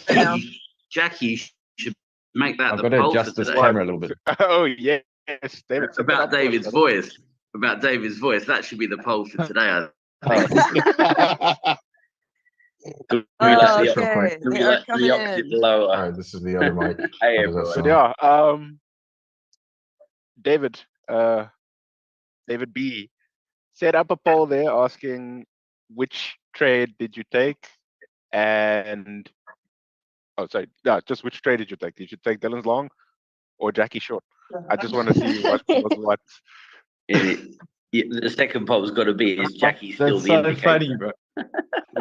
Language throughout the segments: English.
now. Jackie should make that I've the got to poll adjust for this today. camera a little bit. Oh yes, David. About David's voice. About David's voice. That should be the poll for today. I Oh. think. Oh, okay. They are coming in. All right, this is the other mic. Hey, How does that everyone. sound? David, David B set up a poll there asking which trade did you take, and just which trade did you take? Did you take Dylan's long or Jackie short? I just want to see what was what. The second poll's got to be, is Jackie still That's the so indicator? funny, bro.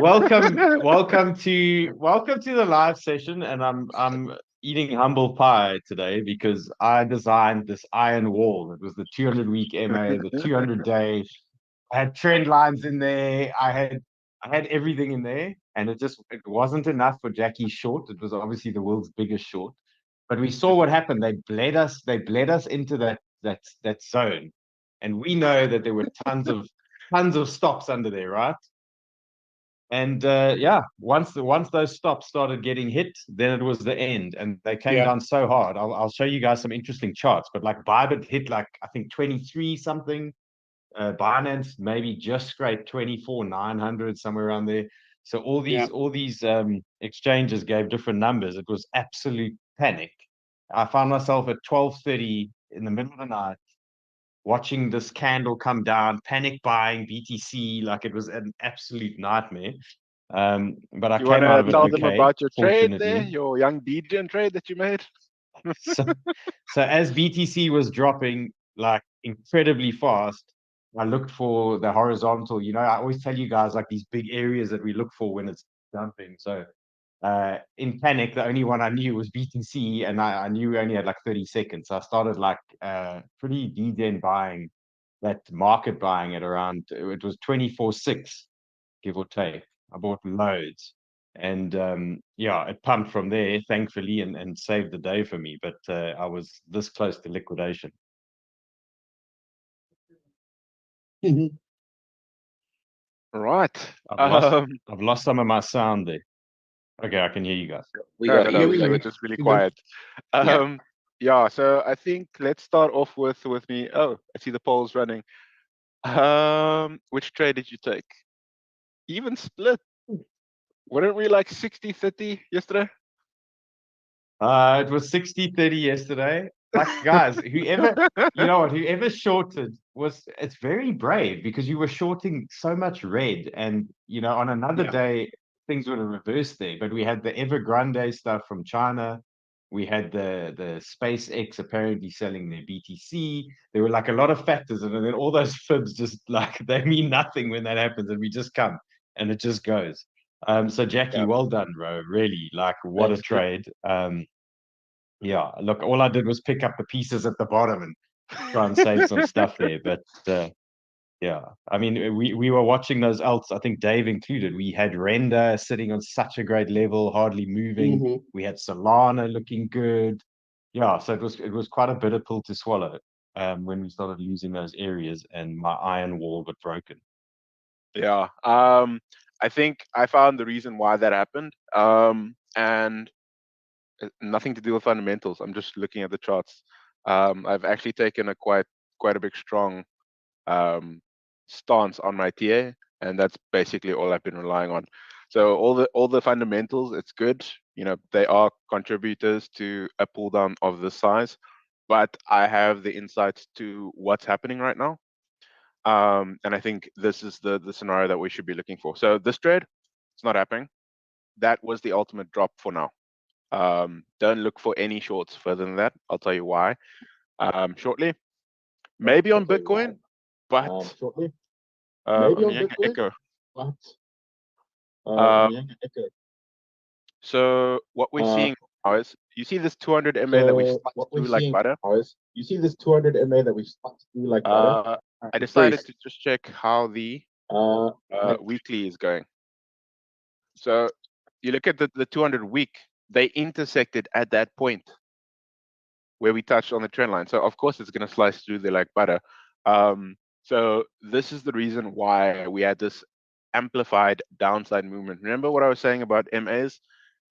welcome to the live session, and I'm eating humble pie today because I designed this iron wall. It was the 200-week MA, the 200-day. I had trend lines in there. I had everything in there, and it wasn't enough for Jackie's short. It was obviously the world's biggest short, but we saw what happened. They bled us into that zone, and we know that there were tons of stops under there, right? And once those stops started getting hit, then it was the end, and they came down so hard. I'll show you guys some interesting charts, but like Bybit hit like I think 23 something. Binance maybe just scraped 24,900, somewhere around there. So all these exchanges gave different numbers. It was absolute panic. I found myself at 12:30 in the middle of the night watching this candle come down, panic buying BTC, like it was an absolute nightmare. But I came out of it tell okay, them about your trade there, fortunately. your young DJ trade that you made? So as BTC was dropping like incredibly fast, I looked for the horizontal. I always tell you guys like these big areas that we look for when it's dumping. So in panic, the only one I knew was BTC, and I knew we only had like 30 seconds. So I started like pretty degen buying, that market buying at around, it was 24.6, give or take. I bought loads. And it pumped from there, thankfully, and saved the day for me. But I was this close to liquidation. Right. I've lost some of my sound there. Okay, I can hear you guys. We got you. We were just really quiet. So I think let's start off with me. Oh, I see the polls running. Which trade did you take? Even split. Weren't we like 60-30 yesterday? It was 60-30 yesterday. Like, guys, whoever shorted it's very brave, because you were shorting so much red, and on another day things would have reversed there. But we had the Evergrande stuff from China. We had the SpaceX apparently selling their BTC. There were like a lot of factors, and then all those fibs just like they mean nothing when that happens, and we just come and it just goes. So Jackie, well done, bro. Really, like, what a trade. Look, all I did was pick up the pieces at the bottom and try and save some stuff there. But I mean, we were watching those alts, I think Dave included. We had Render sitting on such a great level, hardly moving. We had Solana looking good. So it was quite a bitter pill to swallow when we started losing those areas, and my iron wall got broken. I think I found the reason why that happened, and nothing to do with fundamentals. I'm just looking at the charts. I've actually taken a quite a big strong stance on my TA, and that's basically all I've been relying on. So all the fundamentals, it's good. They are contributors to a pull down of this size, but I have the insights to what's happening right now. And I think this is the scenario that we should be looking for. So this trade, it's not happening. That was the ultimate drop for now. Don't look for any shorts further than that. I'll tell you why shortly. Maybe on Bitcoin, but shortly. Maybe on Bitcoin, but so what we're seeing now is, you see this 200 MA that we stuck through like butter. You see this 200 MA that we stuck through like butter. I decided to just check how the weekly is going. So you look at the 200 week, they intersected at that point where we touched on the trend line. So of course it's going to slice through there like butter. So this is the reason why we had this amplified downside movement. Remember what I was saying about MAs?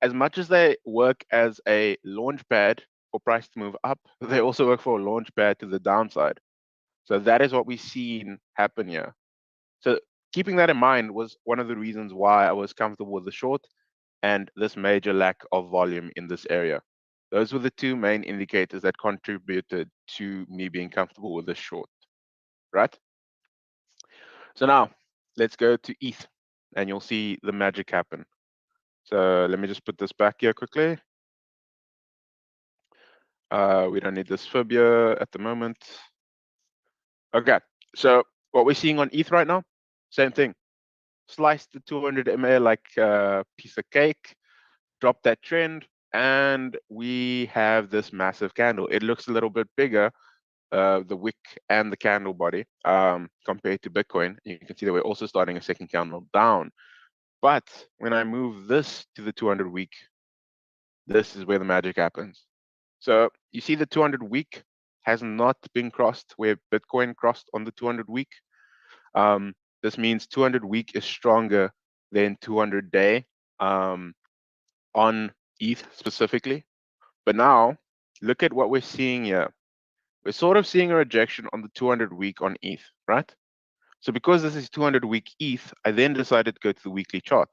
as much as they work as a launch pad for price to move up, they also work for a launch pad to the downside. So that is what we've seen happen here. So keeping that in mind was one of the reasons why I was comfortable with the short and this major lack of volume in this area. Those were the two main indicators that contributed to me being comfortable with the short, right? So now let's go to ETH and you'll see the magic happen. So let me just put this back here quickly. We don't need this fib here at the moment. Okay, so what we're seeing on ETH right now, same thing. Slice the 200 MA like a piece of cake, drop that trend, and we have this massive candle. It looks a little bit bigger, the wick and the candle body, compared to Bitcoin. You can see that we're also starting a second candle down. But when I move this to the 200 week, this is where the magic happens. So you see the 200 week has not been crossed where Bitcoin crossed on the 200 week. This means 200 week is stronger than 200 day on ETH specifically. But now look at what we're seeing here. We're sort of seeing a rejection on the 200 week on ETH, right? So because this is 200 week ETH, I then decided to go to the weekly chart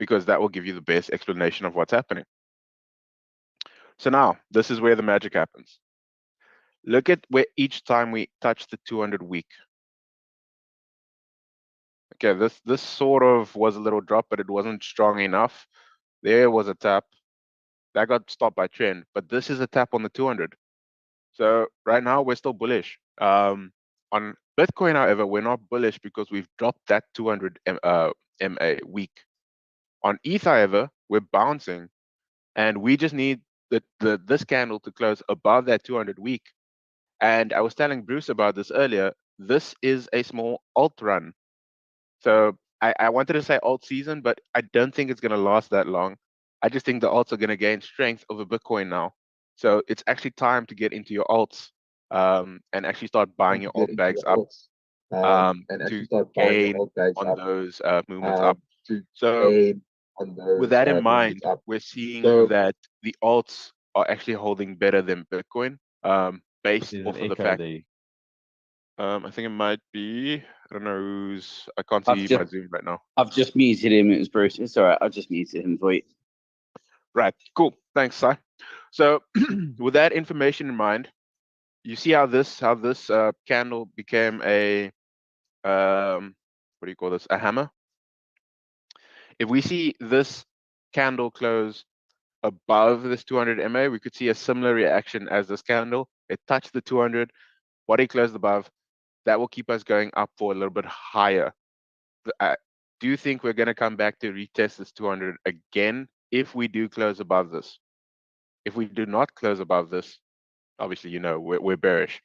because that will give you the best explanation of what's happening. So now this is where the magic happens. Look at where each time we touch the 200 week. Okay, this sort of was a little drop, but it wasn't strong enough. There was a tap. That got stopped by trend, but this is a tap on the 200. So right now we're still bullish. On Bitcoin, however, we're not bullish because we've dropped that 200 MA week. On ETH, however, we're bouncing, and we just need this candle to close above that 200 week. And I was telling Bruce about this earlier. This is a small alt run. So I wanted to say alt season, but I don't think it's going to last that long. I just think the alts are going to gain strength over Bitcoin now. So it's actually time to get into your alts and actually start buying your alt bags up to gain on those movements up. So with that in mind, we're seeing that the alts are actually holding better than Bitcoin based off of the fact. I think it might be. I don't know who's. I can't see my Zoom right now. I've just muted him. It was Bruce. It's all right. I've just muted him for you. Right. Cool. Thanks, Si. So with that information in mind, you see how this candle became a what do you call this? A hammer. If we see this candle close above this 200 MA, we could see a similar reaction as this candle. It touched the 200, body closed above. That will keep us going up for a little bit higher. I do think we're going to come back to retest this 200 again if we do close above this. If we do not close above this, obviously, you know, we're bearish.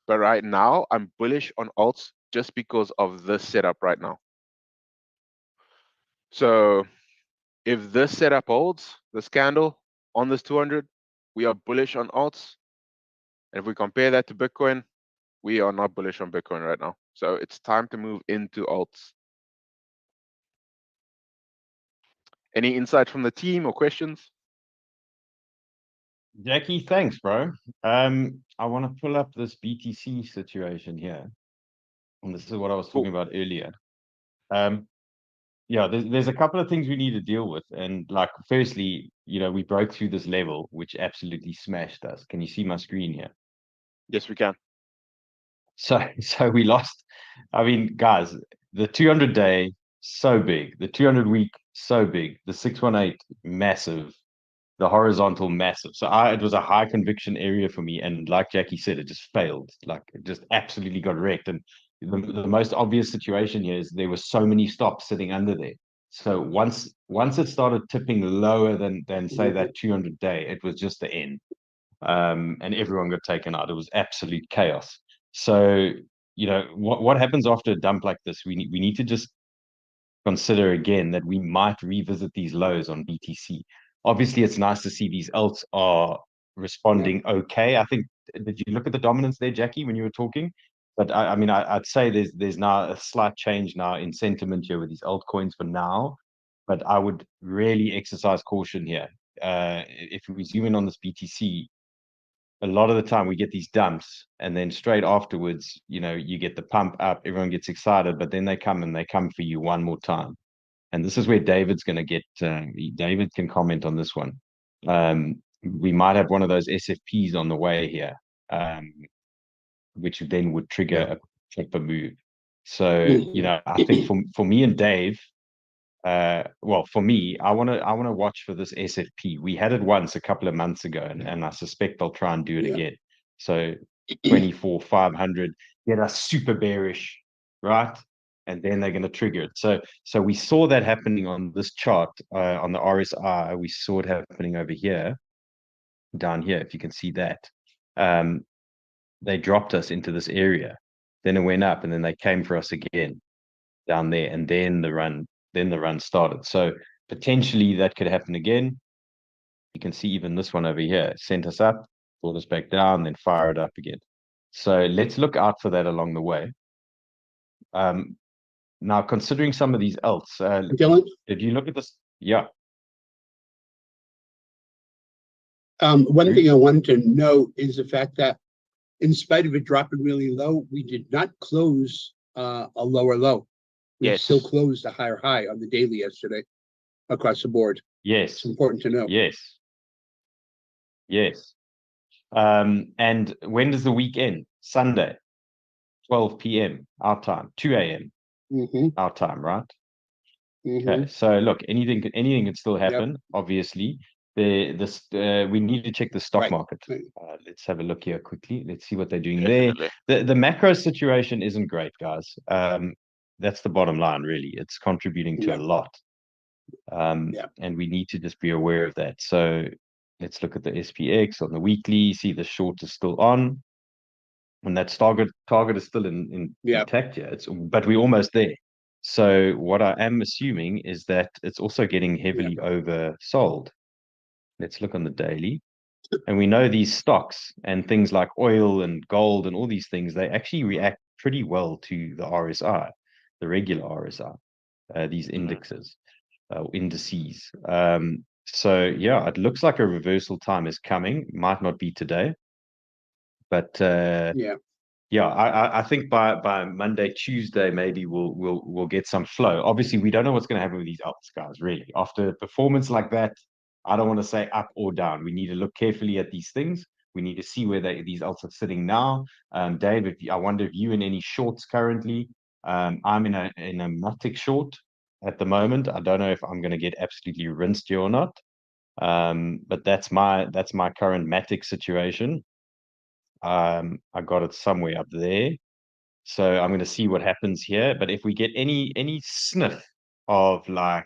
But right now, I'm bullish on alts just because of this setup right now. So if this setup holds, this candle on this 200, we are bullish on alts. And if we compare that to Bitcoin, we are not bullish on Bitcoin right now. So it's time to move into alts. Any insight from the team or questions? Jackie, thanks, bro. I want to pull up this BTC situation here. And this is what I was talking about earlier. Yeah, there's a couple of things we need to deal with. And like, firstly, you know, we broke through this level, which absolutely smashed us. Can you see my screen here? Yes, we can. So we lost. I mean, guys, the 200 day, so big. The 200 week, so big. The 618, massive. The horizontal, massive. So it was a high conviction area for me. And like Jackie said, it just failed. Like, it just absolutely got wrecked. And the most obvious situation here is there were so many stops sitting under there. So once it started tipping lower than say that 200 day, it was just the end. And everyone got taken out. It was absolute chaos. So, you know, what happens after a dump like this? We need to just consider again that we might revisit these lows on BTC. Obviously, it's nice to see these alts are responding okay. I think, did you look at the dominance there, Jackie, when you were talking? But I mean, I'd say there's now a slight change now in sentiment here with these altcoins for now. but I would really exercise caution here. If we zoom in on this BTC, a lot of the time we get these dumps, and then straight afterwards, you get the pump up, everyone gets excited, but then they come for you one more time. And this is where David's going to get, David can comment on this one. We might have one of those SFPs on the way here, which then would trigger a move. So, I think for me and Dave, well, for me, I want to watch for this SFP. We had it once a couple of months ago, and I suspect they'll try and do it again. So 24,500 get us super bearish, right? And then they're going to trigger it. So we saw that happening on this chart, on the RSI. We saw it happening over here, down here, if you can see that. They dropped us into this area, then it went up, and then they came for us again down there, and then the run started. So potentially that could happen again. You can see even this one over here sent us up, brought us back down, then fire it up again. So let's look out for that along the way. Now, considering some of these alts, Dylan, did you look at this? Yeah. One thing I wanted to note is the fact that in spite of it dropping really low, we did not close a lower low. We still closed a higher high on the daily yesterday across the board. Yes. It's important to know. Yes. Yes. And when does the week end? Sunday, 12 p.m. our time, 2 a.m. Our time, right? Okay. So look, anything can still happen. Obviously, we need to check the stock market. Let's have a look here quickly. Let's see what they're doing there. The macro situation isn't great, guys. That's the bottom line, really. It's contributing to a lot. And we need to just be aware of that. So let's look at the SPX on the weekly. See, the short is still on, and that target is still intact here. But we're almost there. So what I am assuming is that it's also getting heavily oversold. Let's look on the daily. And we know these stocks and things like oil and gold and all these things, they actually react pretty well to the RSI, the regular RSI, these indexes, indices. So yeah, it looks like a reversal time is coming. Might not be today, but I think by Monday, Tuesday, maybe we'll get some flow. Obviously, we don't know what's going to happen with these alts, guys. Really, after a performance like that, I don't want to say up or down. We need to look carefully at these things. We need to see where these alts are sitting now. Dave, I wonder if you in any shorts currently. I'm in a Matic short at the moment. I don't know if I'm going to get absolutely rinsed here or not. But that's my current Matic situation. I got it somewhere up there. So I'm going to see what happens here. But if we get any sniff of like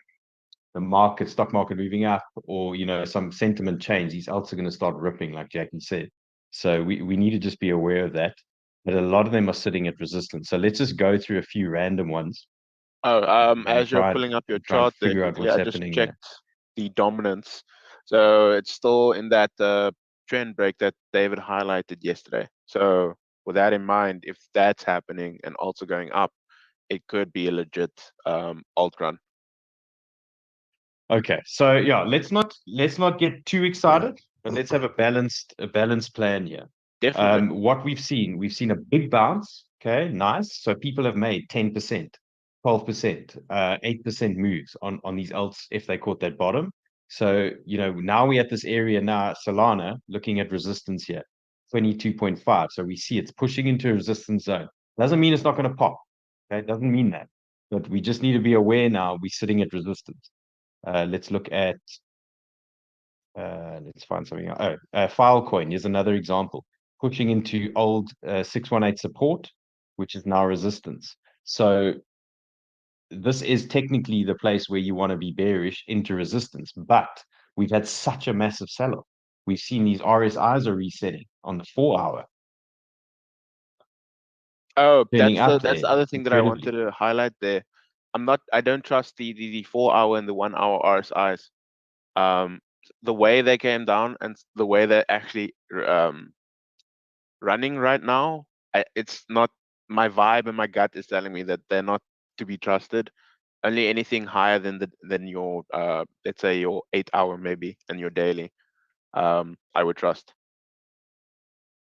the stock market moving up, or some sentiment change, these alts are going to start ripping, like Jackie said. So we need to just be aware of that. But a lot of them are sitting at resistance. So let's just go through a few random ones. As you're pulling up your chart there, I just checked the dominance. So it's still in that trend break that David highlighted yesterday. So with that in mind, if that's happening and also going up, it could be a legit alt run. Okay, so yeah, let's not get too excited, but let's have a balanced plan here. Definitely. What we've seen a big bounce. Okay, nice. So people have made 10%, 12%, 8% moves on these alts if they caught that bottom. So now we're at this area now. Solana looking at resistance here, 22.5. So we see it's pushing into a resistance zone. Doesn't mean it's not going to pop. Okay, it doesn't mean that, but we just need to be aware now we're sitting at resistance. Let's look at, let's find something. Filecoin is another example, pushing into old 618 support, which is now resistance. So this is technically the place where you want to be bearish into resistance, but we've had such a massive sell-off. We've seen these RSIs are resetting on the 4-hour. Oh, that's the other thing that I wanted to highlight there. I don't trust the 4-hour and the 1-hour RSIs. The way they came down and the way they're actually running right now, it's not, my vibe and my gut is telling me that they're not to be trusted. Only anything higher than your let's say your 8-hour maybe and your daily, I would trust.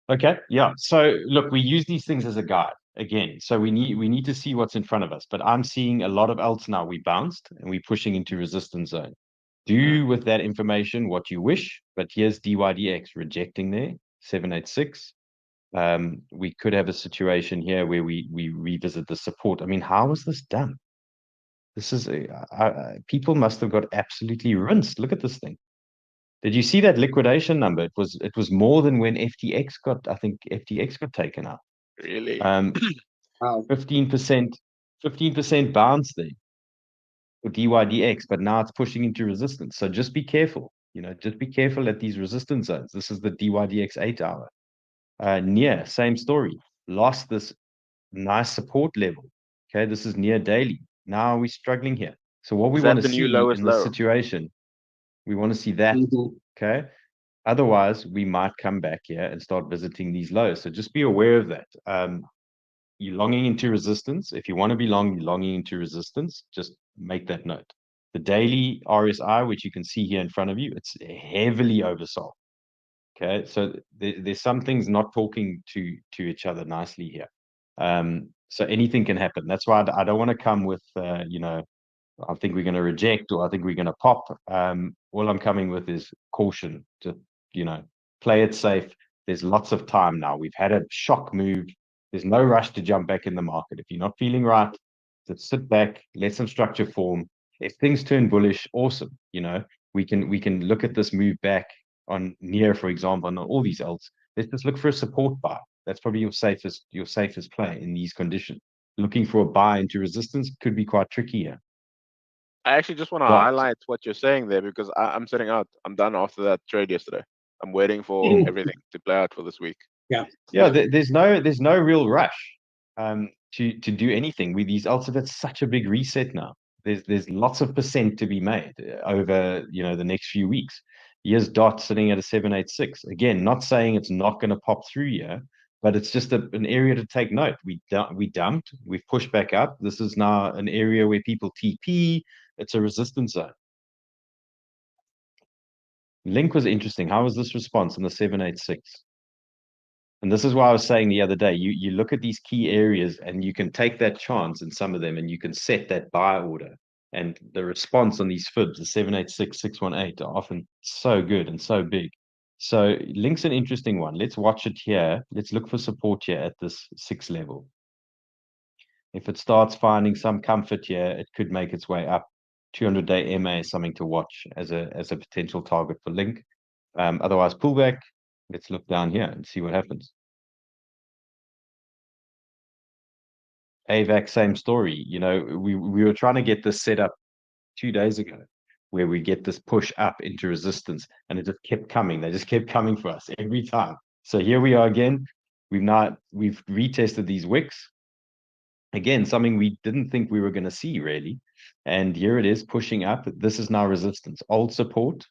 Okay, yeah. So look, we use these things as a guide again. So we need to see what's in front of us. But I'm seeing a lot of alts now. We bounced and we're pushing into resistance zone. Do with that information what you wish. But here's DYDX rejecting there 786. We could have a situation here where we revisit the support. I mean, how was this done? This is people must have got absolutely rinsed. Look at this thing. Did you see that liquidation number? It was more than when FTX got, I think FTX got taken out. Really? Wow. 15% bounce there for DYDX, but now it's pushing into resistance. So just be careful. Just be careful at these resistance zones. This is the DYDX 8-hour. Near, same story. Lost this nice support level. Okay, this is near daily. Now we're struggling here. So what we Is that want to the new see lowest in this low? situation, we want to see that. Mhm. Okay. Otherwise, we might come back here and start visiting these lows. So just be aware of that. You're longing into resistance. If you want to be long, you're longing into resistance. Just make that note. The daily RSI, which you can see here in front of you, it's heavily oversold. Okay, so there's some things not talking to each other nicely here. So anything can happen. That's why I don't want to come with, I think we're going to reject or I think we're going to pop. All I'm coming with is caution to, play it safe. There's lots of time now. We've had a shock move. There's no rush to jump back in the market. If you're not feeling right, just sit back, let some structure form. If things turn bullish, awesome. We can look at this move back on near, for example, and on all these alts. Let's just look for a support buy. That's probably your safest play in these conditions. Looking for a buy into resistance could be quite tricky here. I actually just want to But- highlight what you're saying there because I'm sitting out. I'm done after that trade yesterday. I'm waiting for everything to play out for this week. Yeah, there's no real rush to do anything. These alts have had such a big reset now. There's lots of percent to be made over the next few weeks. Here's DOT sitting at a 786. Again, not saying it's not going to pop through here, but it's just an area to take note. We dumped, we've pushed back up. This is now an area where people TP. It's a resistance zone. Link was interesting. How was this response in the 786? And this is why I was saying the other day, you look at these key areas and you can take that chance in some of them and you can set that buy order. And the response on these fibs, the 786, 618, are often so good and so big. So Link's an interesting one. Let's watch it here. Let's look for support here at this 6 level. If it starts finding some comfort here, it could make its way up. 200-day MA is something to watch as a potential target for Link. Otherwise, pullback. Let's look down here and see what happens. AVAC, same story. We were trying to get this set up 2 days ago, where we get this push up into resistance, and it just kept coming. They just kept coming for us every time. So here we are again. We've retested these wicks. Again, something we didn't think we were going to see really. And here it is pushing up. This is now resistance. Old support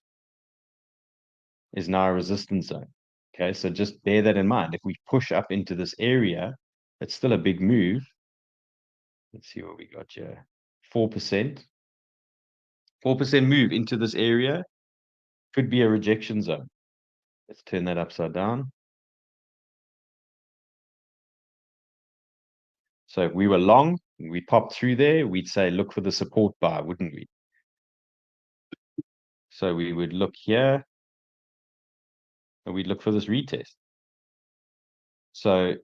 is now a resistance zone. Okay, so just bear that in mind. If we push up into this area, it's still a big move. Let's see what we got here. 4%. 4% move into this area could be a rejection zone. Let's turn that upside down. So if we were long, we popped through there, we'd say look for the support bar, wouldn't we? So we would look here and we'd look for this retest. So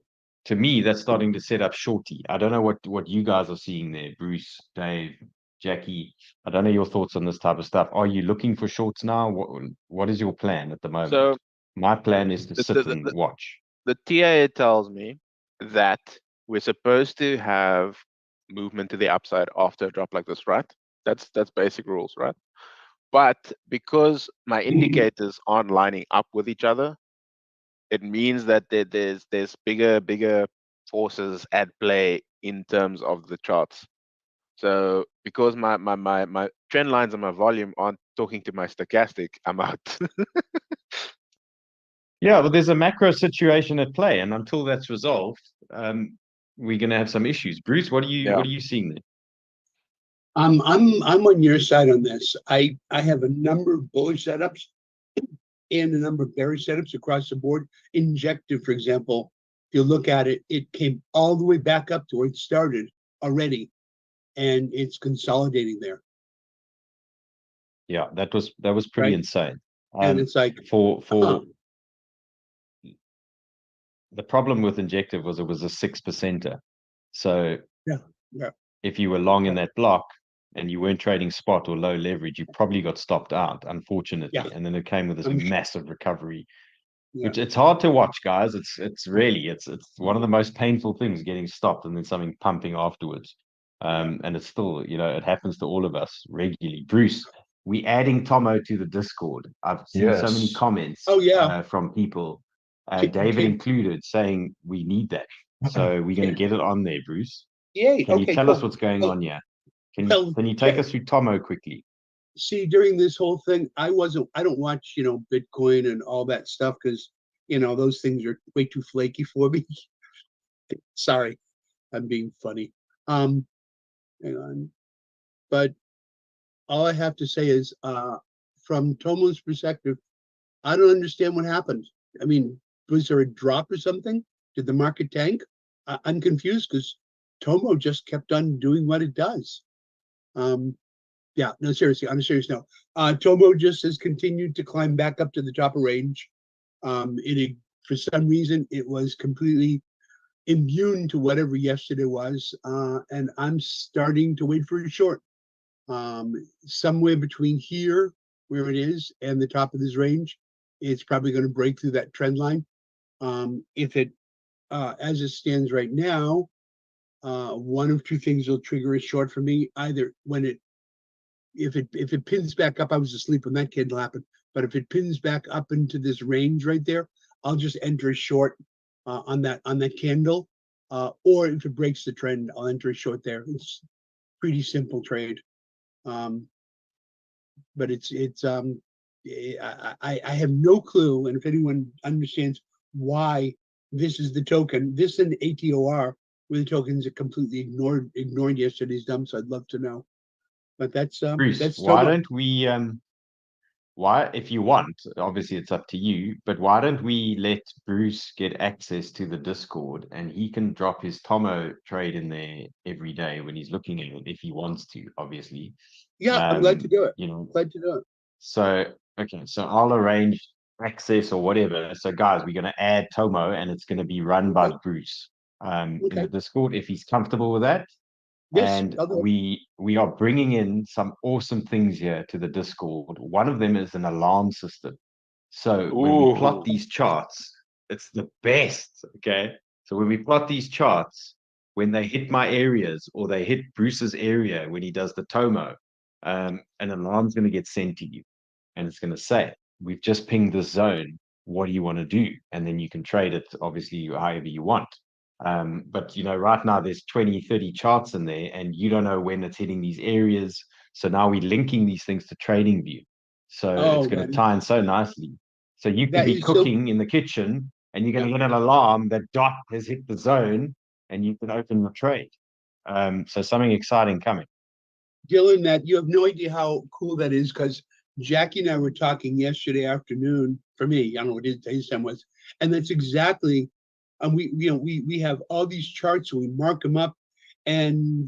to me, that's starting to set up shorty. I don't know what you guys are seeing there, Bruce, Dave, Jackie. I don't know your thoughts on this type of stuff. Are you looking for shorts now? What is your plan at the moment? So my plan is to sit and watch. The TIA tells me that we're supposed to have movement to the upside after a drop like this, right? That's basic rules, right? But because my indicators aren't lining up with each other, it means that there's bigger forces at play in terms of the charts. So because my trend lines and my volume aren't talking to my stochastic, I'm out. Yeah, but there's a macro situation at play, and until that's resolved, we're going to have some issues. Bruce, what are you seeing there? I'm on your side on this. I have a number of bullish setups and a number of bearish setups across the board. Injective, for example, if you look at it, it came all the way back up to where it started already, and it's consolidating there. Yeah, that was pretty Right. insane. And it's like for huh. the problem with Injective was it was a 6%er. So Yeah. if you were long in that block and you weren't trading spot or low leverage, you probably got stopped out, unfortunately. Yeah. And then it came with this massive recovery. Yeah. Which it's hard to watch, guys. It's really it's one of the most painful things, getting stopped and then something pumping afterwards. And it's still, it happens to all of us regularly. Bruce, we adding Tomo to the Discord. I've seen so many comments Oh, yeah. from people, Can- David can- included, saying we need that. So we're going to get it on there, Bruce. Yay. Can you Okay, tell cool. us what's going Well, on here? Can well, you take yeah. us through Tomo quickly? See, during this whole thing, I don't watch, Bitcoin and all that stuff because, those things are way too flaky for me. Sorry, I'm being funny. Hang on. But all I have to say is, from Tomo's perspective, I don't understand what happened. I mean, was there a drop or something? Did the market tank? I'm confused because Tomo just kept on doing what it does. Yeah, no, seriously, on a serious note, Tomo just has continued to climb back up to the top of range. For some reason, it was completely immune to whatever yesterday was, and I'm starting to wait for a short. Somewhere between here, where it is, and the top of this range, it's probably going to break through that trend line. If it, as it stands right now, one of two things will trigger a short for me. Either if it pins back up, I was asleep when that candle happened, but if it pins back up into this range right there, I'll just enter a short on that candle. Or if it breaks the trend, I'll enter a short there. It's pretty simple trade. But I have no clue, and if anyone understands why this is the token, this and ATOR were the tokens that completely ignored yesterday's dumps, I'd love to know. But that's Bruce, Tomo. why don't we why, if you want, obviously it's up to you, but why don't we let Bruce get access to the Discord and he can drop his Tomo trade in there every day when he's looking at it, if he wants to, obviously. Yeah, I'm glad to do it. Glad to do it. So, okay, so I'll arrange access or whatever. So guys, we're going to add Tomo and it's going to be run by Bruce in the Discord, if he's comfortable with that. Yes, And we are bringing in some awesome things here to the Discord. One of them is an alarm system. So when we plot these charts, it's the best. Okay. So when we plot these charts, when they hit my areas or they hit Bruce's area when he does the Tomo, an alarm's going to get sent to you. And it's going to say, we've just pinged this zone. What do you want to do? And then you can trade it, obviously, however you want. But right now there's 20, 30 charts in there and you don't know when it's hitting these areas. So now we're linking these things to TradingView. So it's going to tie in so nicely. So you could be cooking in the kitchen and you're going to get an alarm that dot has hit the zone and you can open your trade. So something exciting coming. Dylan, that you have no idea how cool that is, because Jackie and I were talking yesterday afternoon. For me, I don't know what his time was, and that's exactly. And we have all these charts and we mark them up, and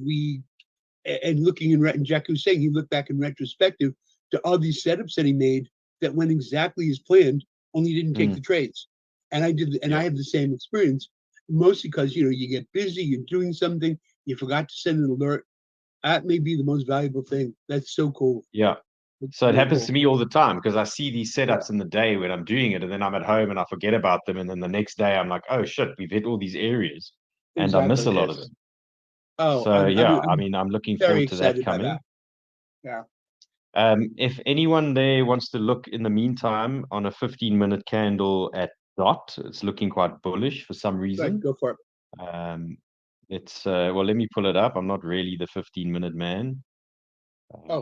looking and Jackie was saying he looked back in retrospective to all these setups that he made that went exactly as planned, only he didn't take the trades. And I did, and I had the same experience, mostly because you get busy, you're doing something, you forgot to send an alert. That may be the most valuable thing. That's so cool. Yeah. So it happens to me all the time because I see these setups in the day when I'm doing it and then I'm at home and I forget about them. And then the next day I'm like, oh shit, we've hit all these areas and I miss a lot of them. Oh, so I'm looking forward to that coming. Yeah. If anyone there wants to look in the meantime on a 15-minute candle at dot, it's looking quite bullish for some reason. Right, go for it. It's well, let me pull it up. I'm not really the 15-minute man. Sorry, I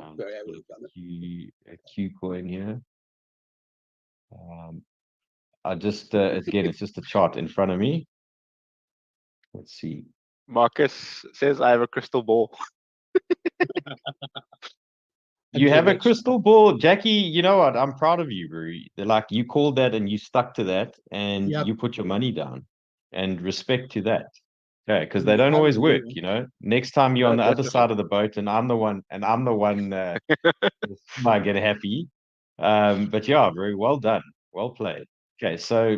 would have done it. A Q coin here. I just again, it's just a chart in front of me. Let's see. Marcus says I have a crystal ball. You have a Until crystal ball, Jackie. You know what? I'm proud of you, bro. Like you called that and you stuck to that, and Yep. you put your money down, and respect to that. Okay, because they Yeah, don't always work. absolutely. You know, next time you're on No, the other definitely. side of the boat, and I'm the one, might get happy. But yeah, very well done, well played. Okay, so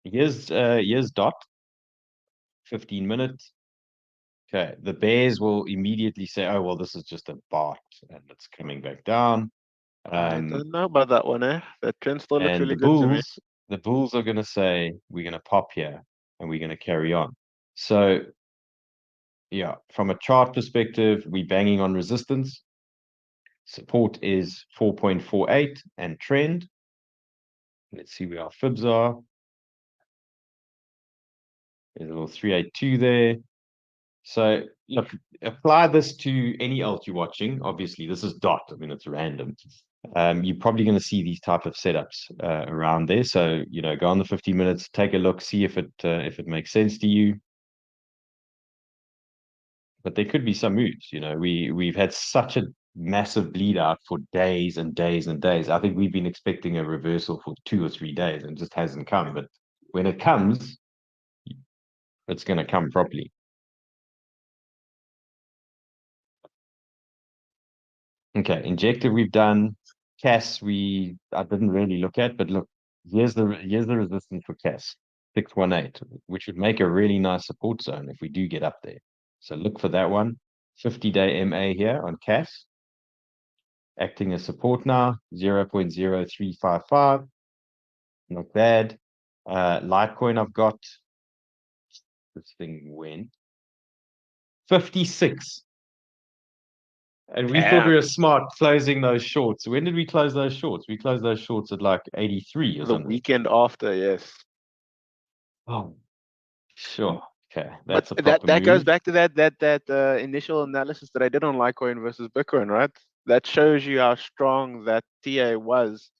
here's dot 15 minutes. Okay, the bears will immediately say, "Oh well, this is just a bot, and it's coming back down." I don't know about that one, eh? That trend still looks And really good to me. the bulls are going to say, "We're going to pop here, and we're going to carry on." So yeah, from a chart perspective, we're banging on resistance. Support is 4.48 and trend. Let's see where our fibs are. There's a little 382 there. So look, apply this to any alt you're watching. Obviously, this is dot. I mean, it's random. You're probably going to see these type of setups around there. So go on the 50 minutes, take a look, see if it makes sense to you. But there could be some moves. We've had such a massive bleed out for days and days and days. I think we've been expecting a reversal for 2 or 3 days and it just hasn't come. But when it comes, it's going to come properly. Okay, injector we've done. CAS I didn't really look at, but look, here's the resistance for CAS 618, which would make a really nice support zone if we do get up there. So look for that one. 50-day MA here on CAS. Acting as support now, 0.0355. Not bad. Litecoin I've got. This thing went 56. And we thought we were smart closing those shorts. When did we close those shorts? We closed those shorts at like 83 or The something. weekend after, yes. Oh, sure. Okay, But that's a proper that goes move. back to that initial analysis that I did on Litecoin versus Bitcoin, right? That shows you how strong that TA was.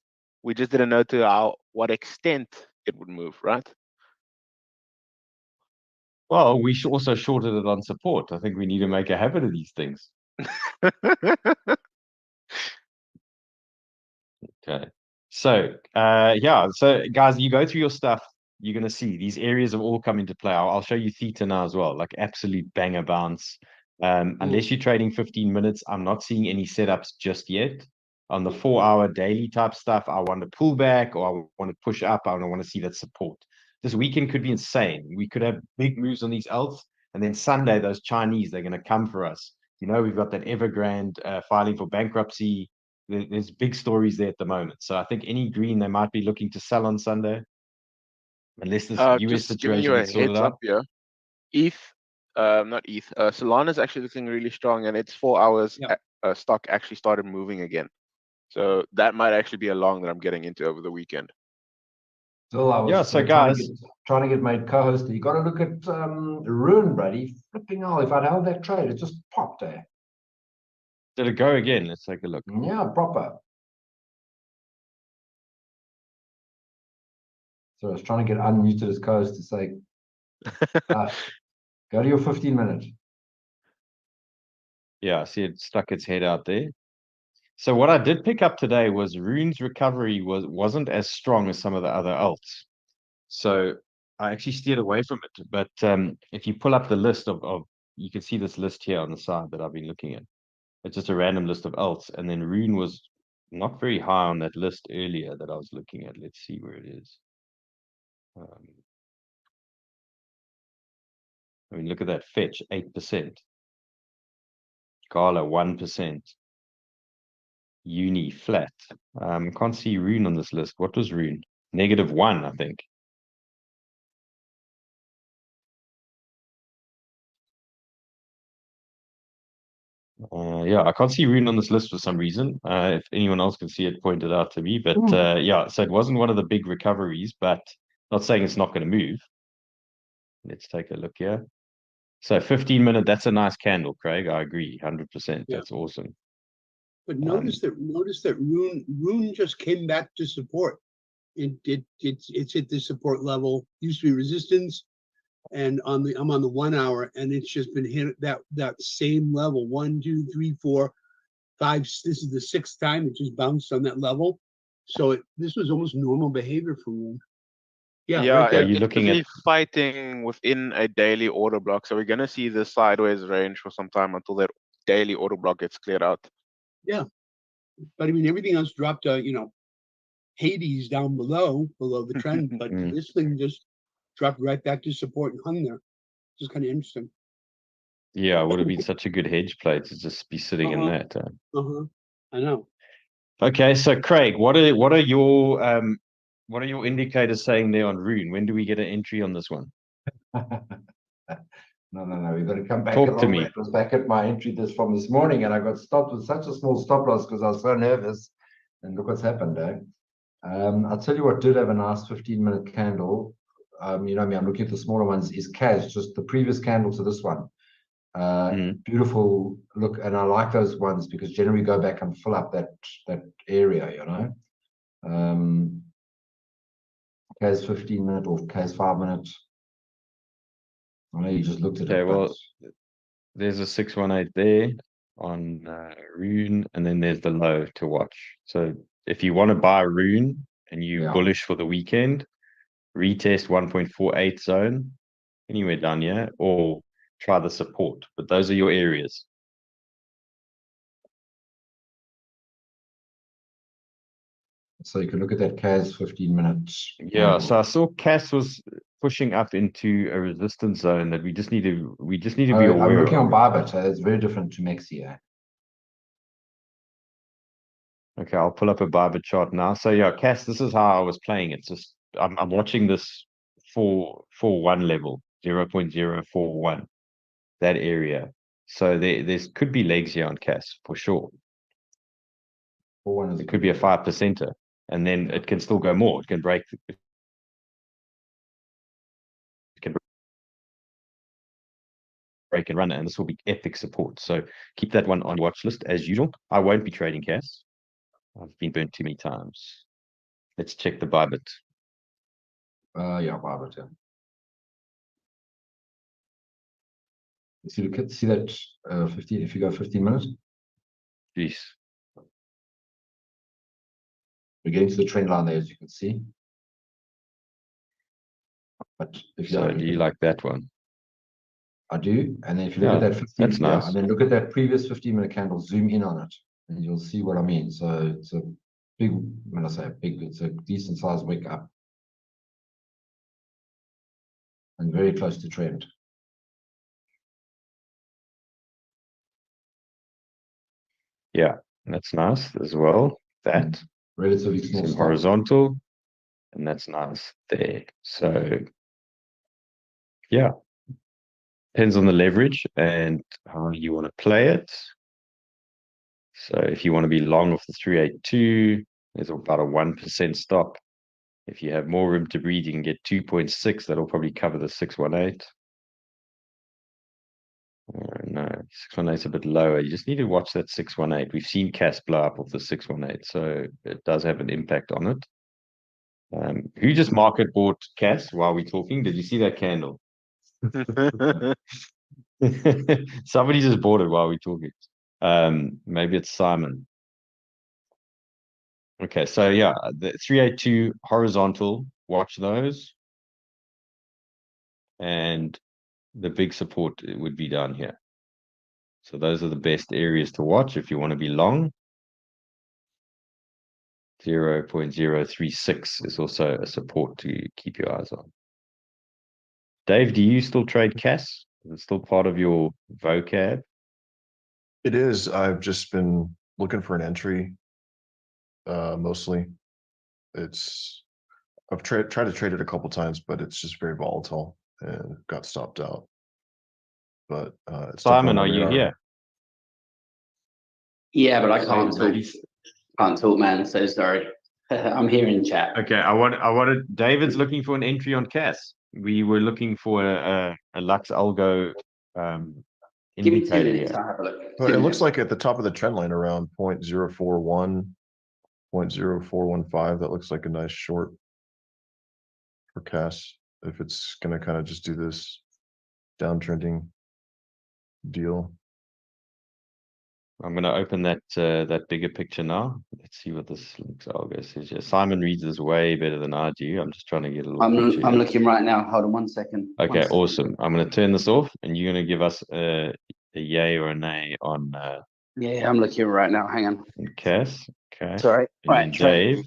We just didn't know to what extent it would move, right? Well, we also shorted it on support. I think we need to make a habit of these things. Okay. So, yeah. So, guys, you go through your stuff. You're going to see these areas have all come into play. I'll show you theta now as well, like absolute banger bounce. Unless you're trading 15 minutes, I'm not seeing any setups just yet. On the 4-hour daily type stuff, I want to pull back or I want to push up. I don't want to see that support. This weekend could be insane. We could have big moves on these alts. And then Sunday, those Chinese, they're going to come for us. We've got that Evergrande filing for bankruptcy. There's big stories there at the moment. So I think any green they might be looking to sell on Sunday, unless this US Just giving you situation a gets sorted heads out. up here. Not ETH. Solana's actually looking really strong, and it's 4 hours. Stock actually started moving again, so that might actually be a long that I'm getting into over the weekend. Still, I was Yeah, so guys, trying to get made co-host. You got to look at Rune, buddy. Flipping hell! If I'd held that trade, it just popped there. did it go again? Let's take a look. Yeah, proper. So I was trying to get unmuted as co-host to say, go to your 15 minutes. Yeah, I see it stuck its head out there. So what I did pick up today was Rune's recovery wasn't as strong as some of the other alts. So I actually steered away from it. But if you pull up the list of you can see this list here on the side that I've been looking at. It's just a random list of alts. And then Rune was not very high on that list earlier that I was looking at. Let's see where it is. I mean, look at that fetch, 8%. Gala, 1%. Uni, flat. Can't see Rune on this list. What was Rune? -1, I think. Yeah, I can't see Rune on this list for some reason. If anyone else can see it, point it out to me. But yeah, so it wasn't one of the big recoveries, but not saying it's not going to move. Let's take a look here. So 15-minute, that's a nice candle, Craig. I agree, 100%. Yeah. That's awesome. But notice that Rune just came back to support. It's hit the support level. Used to be resistance. And I'm on the 1 hour, and it's just been hit that same level. 1, 2, 3, 4, 5. This is the 6th time it just bounced on that level. So this was almost normal behavior for me. Yeah, Yeah, right there. Are you it's looking at- really fighting within a daily order block. So we're gonna see the sideways range for some time until that daily order block gets cleared out. But I mean, everything else dropped, Hades down below the trend, but Mm. this thing just dropped right back to support and hung there. Just kind of interesting. Yeah, it would have been such a good hedge play to just be sitting in that. I know. Okay, so Craig, what are your indicators saying there on Rune? When do we get an entry on this one? No. We've got to come back Talk a to long me. way. It was back at my entry from this morning, and I got stopped with such a small stop loss because I was so nervous. And look what's happened, eh? I'll tell you what did have a nice 15-minute candle. You know me, I'm looking at the smaller ones, is CAS, just the previous candle to this one. Beautiful look, and I like those ones because generally go back and fill up that area, you know. CAS 15-minute or CAS 5-minute. I know you just looked at Okay, it. well, there's a 618 there on Rune, and then there's the low to watch. So if you want to buy Rune and you're bullish for the weekend, retest 1.48 zone anywhere down here, or try the support. But those are your areas. So you can look at that CAS 15 minutes. Yeah, so I saw CAS was pushing up into a resistance zone that we just need to be aware I'm looking of. on Bybit. It's very different to Mexia. Okay, I'll pull up a Bybit chart now. So yeah, CAS, this is how I was playing it. Just I'm watching this 441 level, 0.041, that area. So there could be legs here on CAS for sure. It could be a 5%er, and then it can still go more. It can break. It can break and run, and this will be epic support. So keep that one on watch list as usual. I won't be trading CAS. I've been burnt too many times. Let's check the Bybit. Yeah, Bybit, yeah. See that 15, if you go 15 minutes? Jeez. We're getting to the trend line there, as you can see. But if you So do you like that one? I do. And then if you look at that 15, that's nice. and then look at that previous 15-minute candle, zoom in on it, and you'll see what I mean. So it's a big, when I say big, it's a decent sized wick up. And very close to trend. Yeah, that's nice as well. That relatively small some horizontal, and that's nice there. So yeah, depends on the leverage and how you want to play it. So if you want to be long off the 382, there's about a 1% stop. If you have more room to breathe, you can get 2.6. That'll probably cover the 618. No, 618 is a bit lower. You just need to watch that 618. We've seen CAS blow up off the 618, so it does have an impact on it. Who just market bought CAS while we're talking? Did you see that candle? Somebody just bought it while we're talking. Maybe it's Simon. Okay, so yeah, the 382 horizontal, watch those. And the big support would be down here. So those are the best areas to watch if you want to be long. 0.036 is also a support to keep your eyes on. Dave, do you still trade CAS? Is it still part of your vocab? It is. I've just been looking for an entry. Mostly. I've tried to trade it a couple times, but it's just very volatile and got stopped out. But it's Simon, are you here? Yeah, but I can't talk. Can't talk, man. So sorry. I'm here in chat. Okay, I wanted. David's looking for an entry on CAS. We were looking for a Lux Algo Give me 2 indicator minutes. here. I'll have a look. Well, it looks like at the top of the trend line around 0.041, 0.0415. That looks like a nice short for CAS. if it's gonna kind of just do this downtrending deal. I'm gonna open that that bigger picture now. Let's see what this looks. Algo says here. Simon reads this way better than I do. I'm just trying to get a little picture I'm here. looking right now. Hold on 1 second. Okay, 1 second. awesome. I'm gonna turn this off, and you're gonna give us a yay or a nay on Yeah, I'm looking right now. Hang on. Cass. Okay. Sorry. And Right, Dave.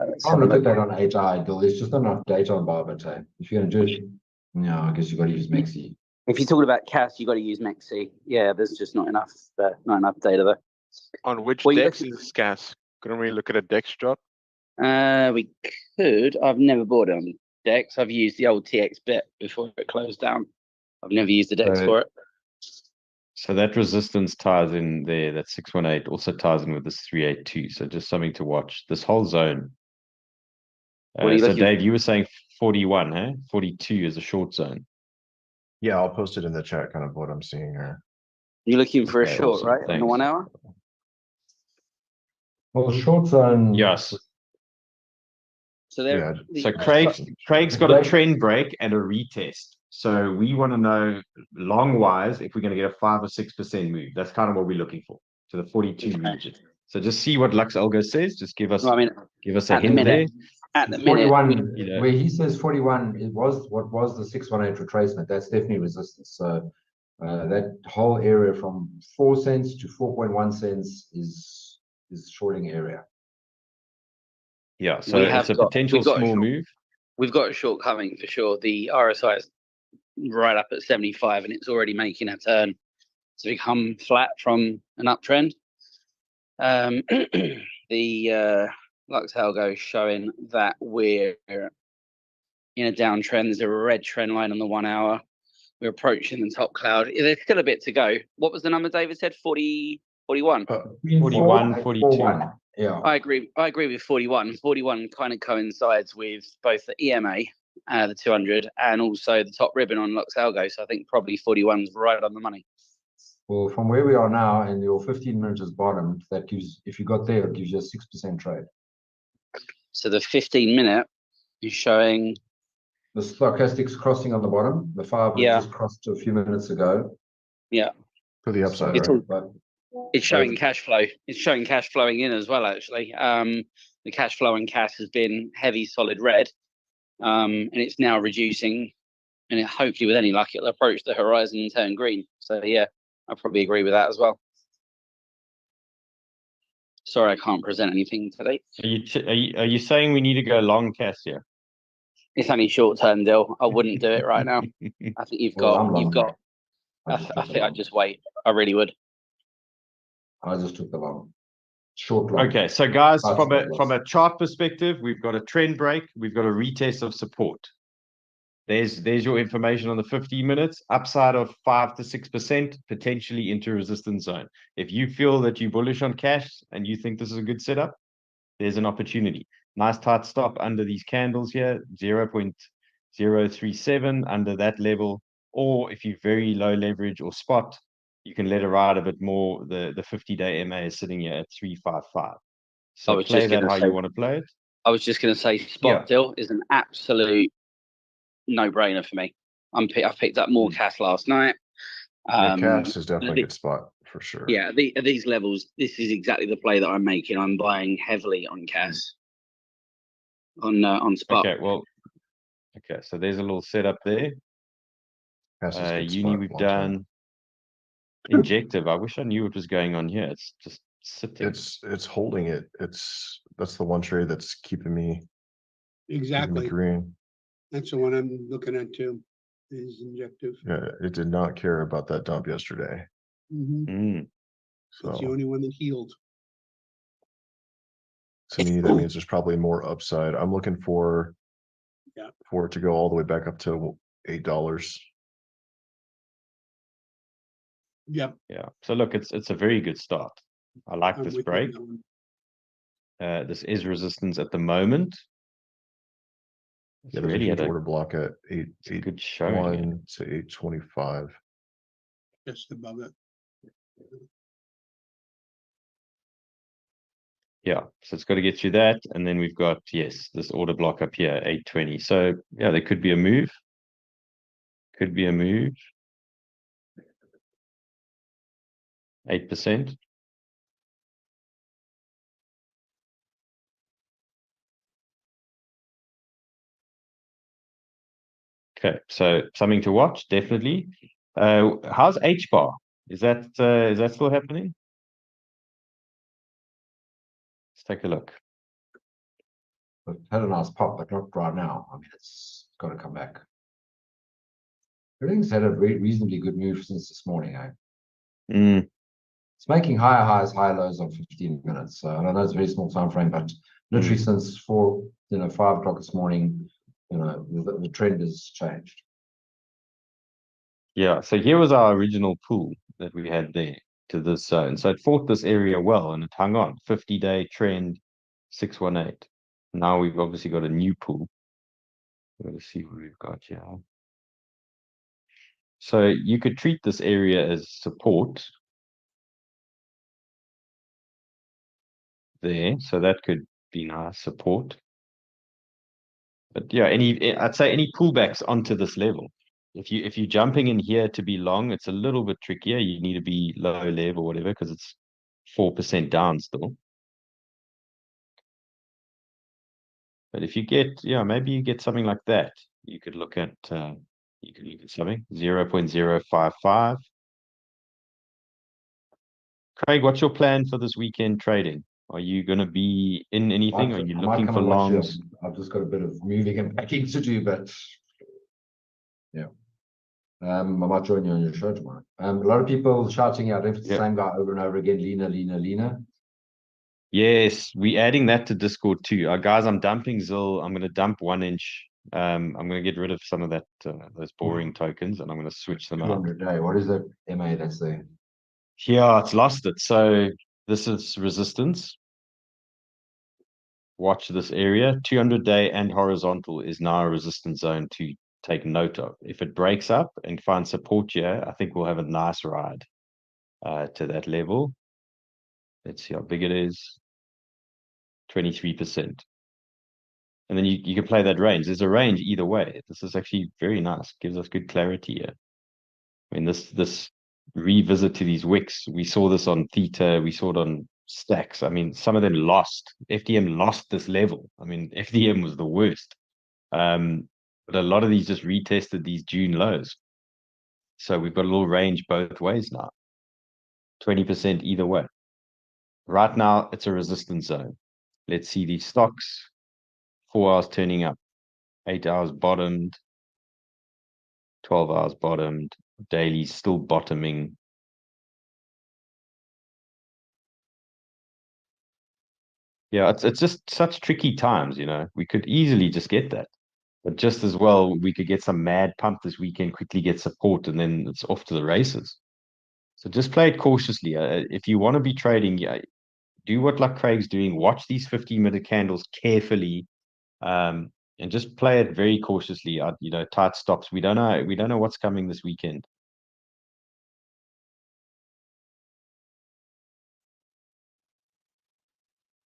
let's I'll have a look at look. that on HI, there's just not enough data on Bybit. If you're gonna do it, I guess you got to use Mexi. If you're talking about CAS, you got to use Mexi. Yeah, there's just not enough data there. On which Well, you DEX look- is CAS? Couldn't we look at a DEX drop? We could. I've never bought it on DEX. I've used the old TX bit before it closed down. I've never used the DEX So- for it. So that resistance ties in there. That 618 also ties in with this 382. So just something to watch. This whole zone. What are you So looking Dave, you were saying 41, huh? 42 is a short zone. Yeah, I'll post it in the chat, kind of what I'm seeing here. You're looking for a Okay, short, awesome. right? On the Thanks. 1 hour? Well, short zone. Yes. So there. Yeah, the- So Craig's got a trend break and a retest. So we want to know long wise if we're going to get a 5 or 6% move. That's kind of what we're looking for. So the 42 region. So just see what Lux Algo says. Just give us Well, I mean, a at the hint there. minute, at the minute, 41, you know. where he says 41, it was what was the 618 retracement. That's definitely resistance. So that whole area from 4 cents to 4.1 cents is shorting area. Yeah. So We have it's a got- potential we've got a small short- move. we've got a short coming for sure. The RSI is right up at 75 and it's already making a turn to become flat from an uptrend. The Lux Algo is showing that we're in a downtrend. There's a red trend line on the 1 hour. We're approaching the top cloud. There's still a bit to go. What was the number David said? 40, 41? 41, 42. Yeah. I agree with 41. 41 kind of coincides with both the EMA, the 200, and also the top ribbon on Lux Algo. So I think probably 41's right on the money. Well, from where we are now and your 15 minutes is bottomed, that gives, if you got there, it gives you a 6% trade. So the 15-minute is showing. The stochastic's crossing on the bottom. The 5 Yeah. just crossed a few minutes ago. Yeah. For the upside, It's right? all- But It's showing cash flow. It's showing cash flowing in as well, actually. The cash flow and cash has been heavy, solid red, and it's now reducing. And it, hopefully, with any luck, it'll approach the horizon and turn green. So yeah, I probably agree with that as well. Sorry, I can't present anything today. Are you saying we need to go long cash here? It's only short term deal. I wouldn't do it right now. I think you've Well, got. I'm You've long. got. I I just think took the I'd long. just wait. I really would. I just took the long. Short long. Okay, so guys, That's from what it was. a chart perspective, we've got a trend break, we've got a retest of support. There's your information on the 15 minutes, upside of 5 to 6%, potentially into resistance zone. If you feel that you're bullish on cash and you think this is a good setup, there's an opportunity. Nice tight stop under these candles here, 0.037 under that level. Or if you're very low leverage or spot, you can let it ride a bit more. The 50-day MA is sitting here at 355. So was play just that gonna how say- you want to play it. I was just going to say, spot deal is an absolute no-brainer for me. I picked up more cash last night. Yeah, cash is definitely a good spot for sure. Yeah, at these levels, this is exactly the play that I'm making. I'm buying heavily on cash, on spot. Okay, well, okay, so there's a little setup there. Cash is a good Uni spot we've long term. done. Injective, I wish I knew what was going on here. It's just sitting. It's holding it. That's the one trade that's keeping me Exactly. green. That's the one I'm looking at too, is injective. Yeah, it did not care about that dump yesterday. Mhm. Mm. It's the So only one that healed. to me, that means there's probably more upside. I'm looking for it to go all the way back up to $8. Yep. Yeah. So look, it's a very good start. I like I'm this with you on break. that one. This is resistance at the moment. It's Yeah, there's a really huge had order block at it's a good showing. Here. 8.1 to 8.25. Just above it. Yeah, so it's got to get through that, and then we've got, yes, this order block up here, 820. So yeah, there could be a move. Could be a move. 8%. Okay, so something to watch, definitely. How's H bar? Is that still happening? Let's take a look. But had a nice pop, but not right now. I mean, it's got to come back. Everything's had a reasonably good move since this morning, eh? Mm, It's making higher highs, higher lows on 15 minutes. So I know it's a very small time frame, but literally since 5 o'clock this morning, the trend has changed. yeah, so here was our original pool that we had there to this zone. So it fought this area well and it hung on. 50-day trend, 618. Now we've obviously got a new pool. Let's see what we've got here. So you could treat this area as support there. So that could be nice support. But yeah, I'd say any pullbacks onto this level. If you're jumping in here to be long, it's a little bit trickier. You need to be low level or whatever because it's 4% down still. But if you get, maybe you get something like that. You could look at something 0.055. Craig, what's your plan for this weekend trading? Are you going to be in anything? Are you I might looking come for and watch longs? I've just got a bit of moving and packing to do, but yeah. I might join you on your show tomorrow. A lot of people shouting out if it's the same guy over and over again, leaner. Yes, we adding that to Discord too. Guys, I'm dumping ZIL. I'm going to dump 1 inch. I'm going to get rid of some of that those boring tokens, and I'm going to switch them out. 200 day. What is that MA that's there? Yeah, it's lost it. So this is resistance. Watch this area. 200-day and horizontal is now a resistance zone to take note of. If it breaks up and finds support here, I think we'll have a nice ride to that level. Let's see how big it is. 23%. And then you can play that range. There's a range either way. This is actually very nice. Gives us good clarity here. I mean, this revisit to these wicks, we saw this on Theta, we saw it on Stacks. I mean, some of them lost. FDM lost this level. I mean, FDM was the worst. But a lot of these just retested these June lows. So we've got a little range both ways now. 20% either way. Right now, it's a resistance zone. Let's see these stocks. 4 hours turning up. 8 hours bottomed. 12 hours bottomed. Daily still bottoming. Yeah, it's just such tricky times, We could easily just get that. But just as well, we could get some mad pump this weekend, quickly get support, and then it's off to the races. So just play it cautiously. If you want to be trading, do what like Craig's doing. Watch these 15-minute candles carefully, and just play it very cautiously. Tight stops. We don't know what's coming this weekend.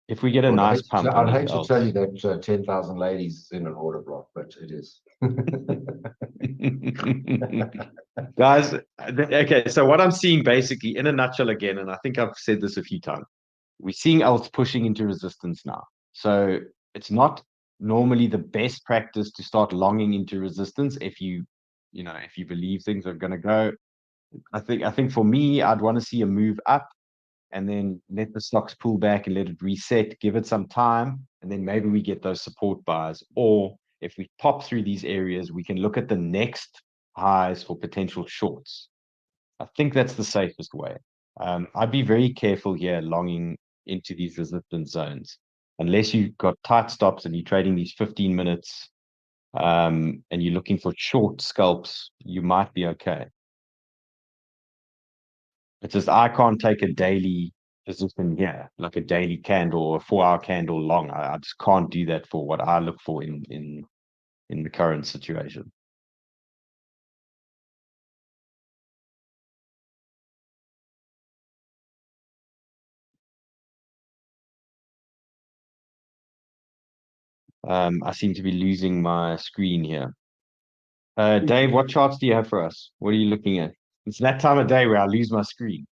If we get a nice pump, I'd hate to tell you that 10,000 ladies in an order block, but it is. Guys, okay, so what I'm seeing basically in a nutshell again, and I think I've said this a few times, we're seeing alts pushing into resistance now. So it's not normally the best practice to start longing into resistance if you believe things are going to go. I think for me, I'd want to see a move up and then let the stocks pull back and let it reset, give it some time, and then maybe we get those support buys. Or if we pop through these areas, we can look at the next highs for potential shorts. I think that's the safest way. I'd be very careful here longing into these resistance zones. Unless you've got tight stops and you're trading these 15 minutes and you're looking for short scalps, you might be okay. It's just I can't take a daily position here, like a daily candle or a 4-hour candle long. I just can't do that for what I look for in the current situation. I seem to be losing my screen here. Dave, what charts do you have for us? What are you looking at? It's that time of day where I lose my screen.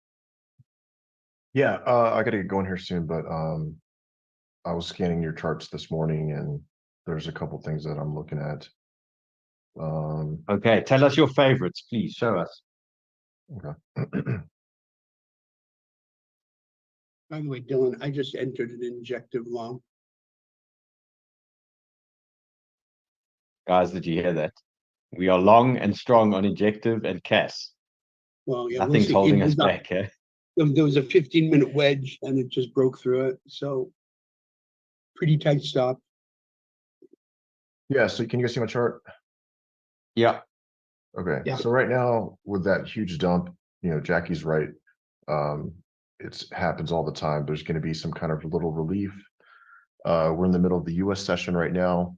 Yeah, I gotta get going here soon, but I was scanning your charts this morning and there's a couple things that I'm looking at. Okay, tell us your favorites, please. Show us. Okay. By the way, Dylan, I just entered an injective long. Guys, did you hear that? We are long and strong on injective and CAS. Well, yeah, we'll Nothing's see. holding It us was up. back here. There was a 15-minute wedge and it just broke through it. So pretty tight stop. Yeah, so can you guys see my chart? Yeah. Okay, Yeah. so right now with that huge dump, you know, Jackie's right. It happens all the time. There's going to be some kind of little relief. We're in the middle of the US session right now.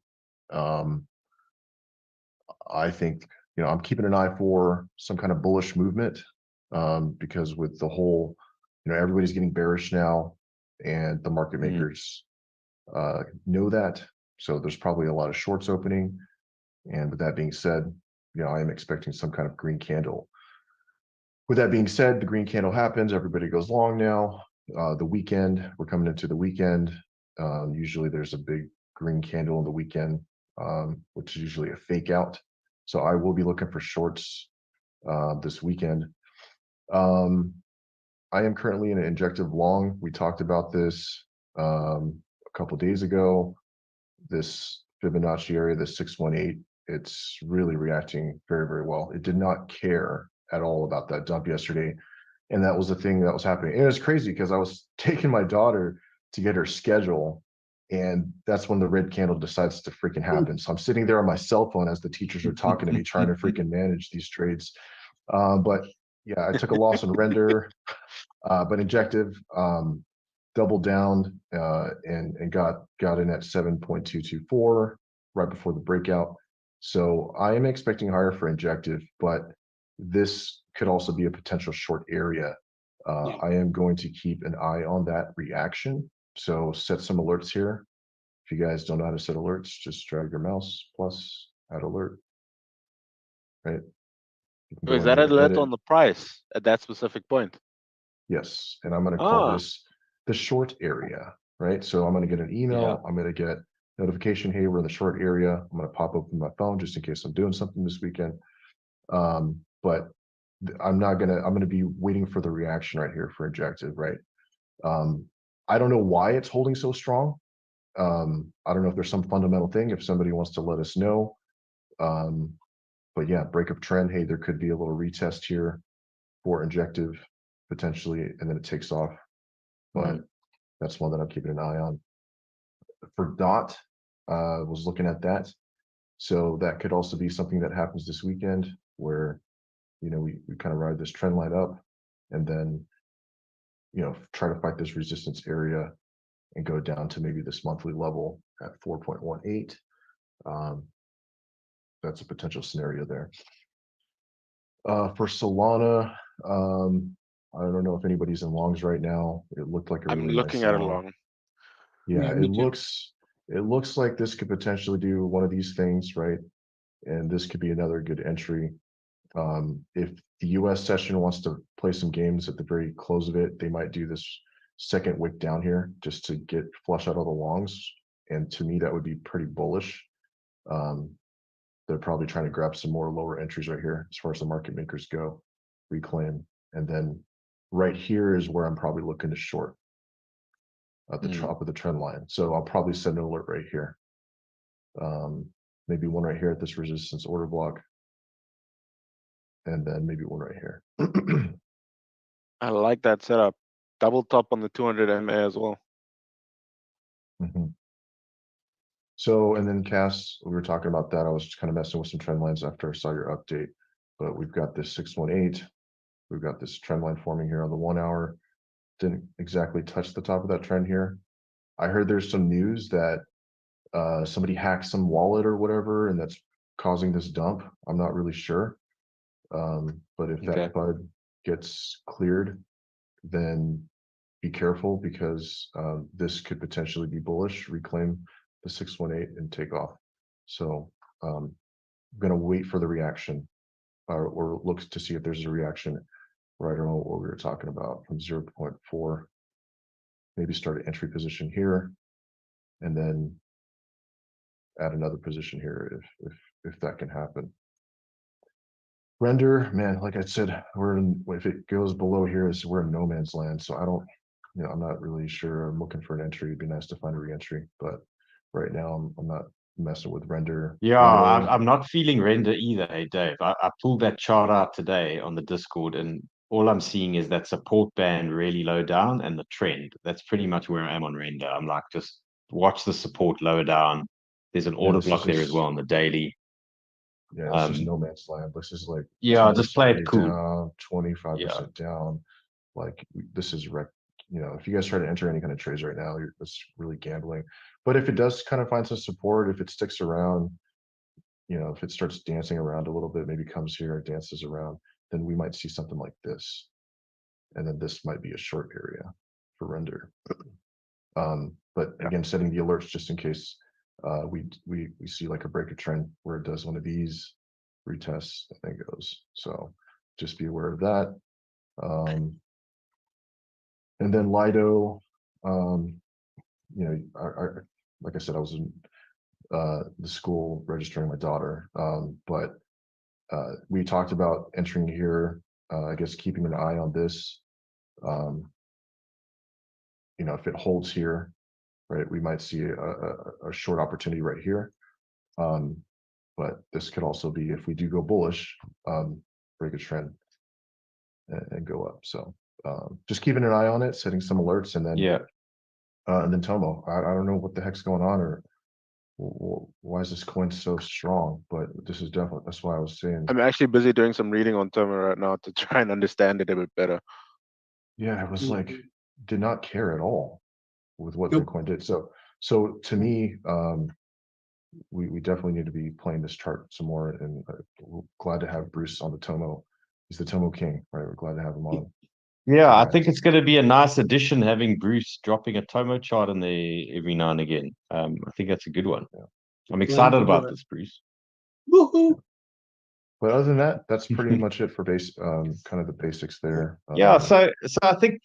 I think, you know, I'm keeping an eye for some kind of bullish movement, because with the whole, you know, everybody's getting bearish now and the market makers know that. So there's probably a lot of shorts opening. And with that being said, you know, I am expecting some kind of green candle. With that being said, the green candle happens, everybody goes long now. The weekend, we're coming into the weekend. Usually there's a big green candle in the weekend, which is usually a fake out. So I will be looking for shorts this weekend. I am currently in an injective long. We talked about this a couple days ago. This Fibonacci area, the 618, it's really reacting very, very well. It did not care at all about that dump yesterday. And that was the thing that was happening. And it was crazy because I was taking my daughter to get her schedule. And that's when the red candle decides to freaking happen. So I'm sitting there on my cell phone as the teachers are talking to me, trying to freaking manage these trades. But yeah, I took a loss on render, but injective doubled down and got in at 7.224 right before the breakout. So I am expecting higher for injective, but this could also be a potential short area. I am going to keep an eye on that reaction. So set some alerts here. If you guys don't know how to set alerts, just drag your mouse plus add alert. Right. So is that alert on the price at that specific point? Yes, and I'm going to call this the short area, right? So I'm going to get an email. Yeah. I'm going to get notification. Hey, we're in the short area. I'm going to pop open my phone just in case I'm doing something this weekend. But I'm going to be waiting for the reaction right here for injective, right? I don't know why it's holding so strong. I don't know if there's some fundamental thing, if somebody wants to let us know. But yeah, breakup trend. Hey, there could be a little retest here for injective potentially, and then it takes off. But that's one that I'm keeping an eye on. For DOT, was looking at that. So that could also be something that happens this weekend where, you know, we kind of ride this trend line up and then, you know, try to fight this resistance area and go down to maybe this monthly level at 4.18. That's a potential scenario there. For Solana, I don't know if anybody's in longs right now. It looked like a I'm really looking nice at a long. long. Yeah, Yeah, me too. it looks like this could potentially do one of these things, right? And this could be another good entry. If the US session wants to play some games at the very close of it, they might do this second wick down here just to get flush out all the longs. And to me, that would be pretty bullish. They're probably trying to grab some more lower entries right here as far as the market makers go, reclaim. And then right here is where I'm probably looking to short at the top of the trend line. So I'll probably send an alert right here. Maybe one right here at this resistance order block. And then maybe one right here. I like that setup. Double top on the 200 MA as well. So, and then Cass, we were talking about that. I was just kind of messing with some trend lines after I saw your update, but we've got this 618. We've got this trend line forming here on the 1 hour. Didn't exactly touch the top of that trend here. I heard there's some news that somebody hacked some wallet or whatever, and that's causing this dump. I'm not really sure. But if that FUD gets cleared, then be careful because this could potentially be bullish, reclaim the 618 and take off. So I'm gonna wait for the reaction or look to see if there's a reaction right around what we were talking about from 0.4. Maybe start an entry position here and then add another position here if that can happen. Render, man, like I said, if it goes below here, we're in no man's land. So I don't, I'm not really sure. I'm looking for an entry. It'd be nice to find a re-entry, but right now I'm not messing with render. Yeah, I'm not feeling render either, hey Dave. I pulled that chart out today on the Discord, and all I'm seeing is that support band really low down and the trend. That's pretty much where I am on render. I'm like, just watch the support lower down. There's an order block there as well on the daily. Yeah, it's just no man's land. This is like just play it cool. Down, 25% down. Like this is if you guys try to enter any kind of trades right now, it's really gambling. But if it does kind of find some support, if it sticks around, if it starts dancing around a little bit, maybe comes here and dances around, then we might see something like this. And then this might be a short area for render. But again, setting the alerts just in case we see like a break of trend where it does one of these retests and then goes. So just be aware of that. And then Lido, like I said, I was in the school registering my daughter, but we talked about entering here. I guess keeping an eye on this. If it holds here, right, we might see a short opportunity right here. But this could also be, if we do go bullish, break a trend and go up. So just keeping an eye on it, setting some alerts, and then Tomo. I don't know what the heck's going on, or why is this coin so strong, but this is definitely, that's why I was saying. I'm actually busy doing some reading on Tomo right now to try and understand it a bit better. Yeah, it was like, did not care at all with what Bitcoin did. So to me, we definitely need to be playing this chart some more, and we're glad to have Bruce on the Tomo. He's the Tomo king, right? We're glad to have him on. Yeah, I think it's going to be a nice addition having Bruce dropping a Tomo chart in there every now and again. I think that's a good one. Yeah. I'm excited about this, Bruce. Woohoo! But other than that, that's pretty much it for kind of the basics there. Yeah, so I think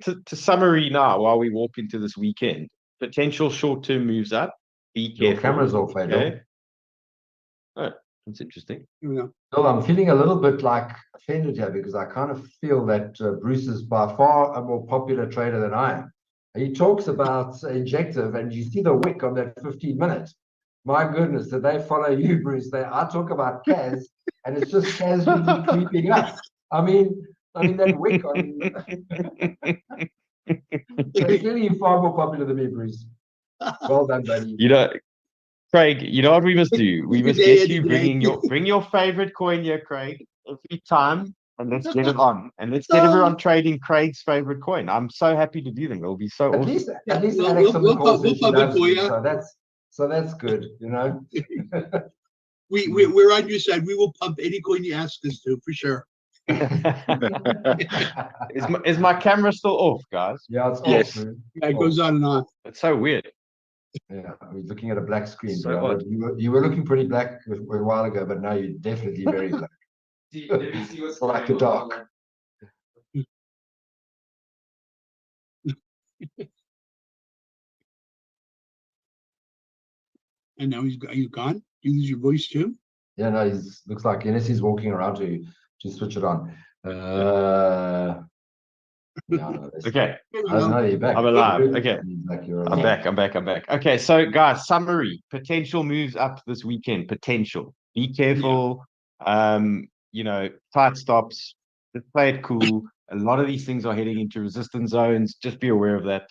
to summary now, while we walk into this weekend, potential short-term moves up. Be careful. Your camera's off, okay? Oh, that's interesting. Well, I'm feeling a little bit like offended here because I kind of feel that Bruce is by far a more popular trader than I am. He talks about injective, and you see the wick on that 15-minute. My goodness, did they follow you, Bruce? I talk about Kaz, and it's just casually creeping up. I mean that wick on. So clearly, you're far more popular than me, Bruce. Well done, buddy. Craig, you know what we must do? We must get you bring your favorite coin here, Craig, every time, and let's get it on. And let's get everyone trading Craig's favorite coin. I'm so happy to do them. It'll be so awesome. At least Alex on the call said she loves me, so that's good, We're on your side. We will pump any coin you ask us to, for sure. Is my camera still off, guys? Yeah, it's yes. off. Yeah, it goes on and on. It's so weird. Yeah, I was looking at a black screen. So you were looking pretty black a while ago, but now you're definitely very black. It's like the dark. And now he's gone. You lose your voice too. Yeah, no, looks like he's walking around to switch it on. No, okay. No, you're back. I'm alive. Okay. I'm back. Okay, so guys, summary. Potential moves up this weekend. Potential. Be careful. Tight stops. Just play it cool. A lot of these things are heading into resistance zones. Just be aware of that.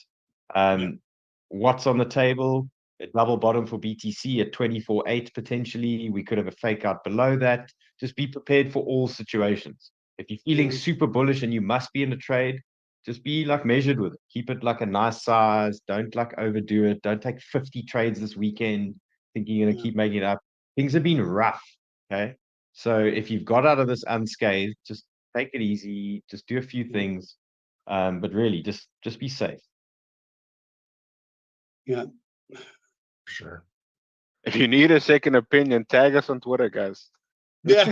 What's on the table? A double bottom for BTC at 24.8 potentially. We could have a fake out below that. Just be prepared for all situations. If you're feeling super bullish and you must be in a trade, just be measured with it. Keep it like a nice size. Don't overdo it. Don't take 50 trades this weekend thinking you're going to keep making it up. Things have been rough. Okay. So if you've got out of this unscathed, just take it easy. Just do a few things. But really just be safe. Yeah. Sure. If you need a second opinion, tag us on Twitter, guys. Yeah.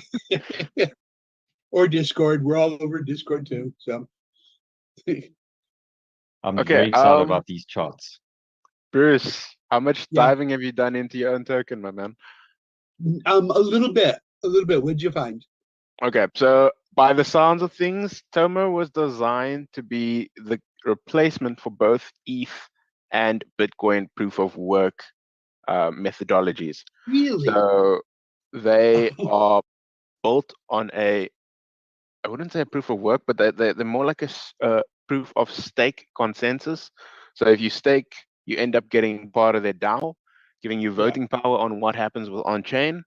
Or Discord. We're all over Discord too. So I'm Okay, very excited about these charts. Bruce, how much Yeah. diving have you done into your own token, my man? a little bit. What'd you find? Okay, so by the sounds of things, Tomo was designed to be the replacement for both ETH and Bitcoin proof of work methodologies. Really? So they are built on a, I wouldn't say a proof of work, but they're more like a proof of stake consensus. So if you stake, you end up getting part of their DAO, giving you voting power on what happens with on-chain.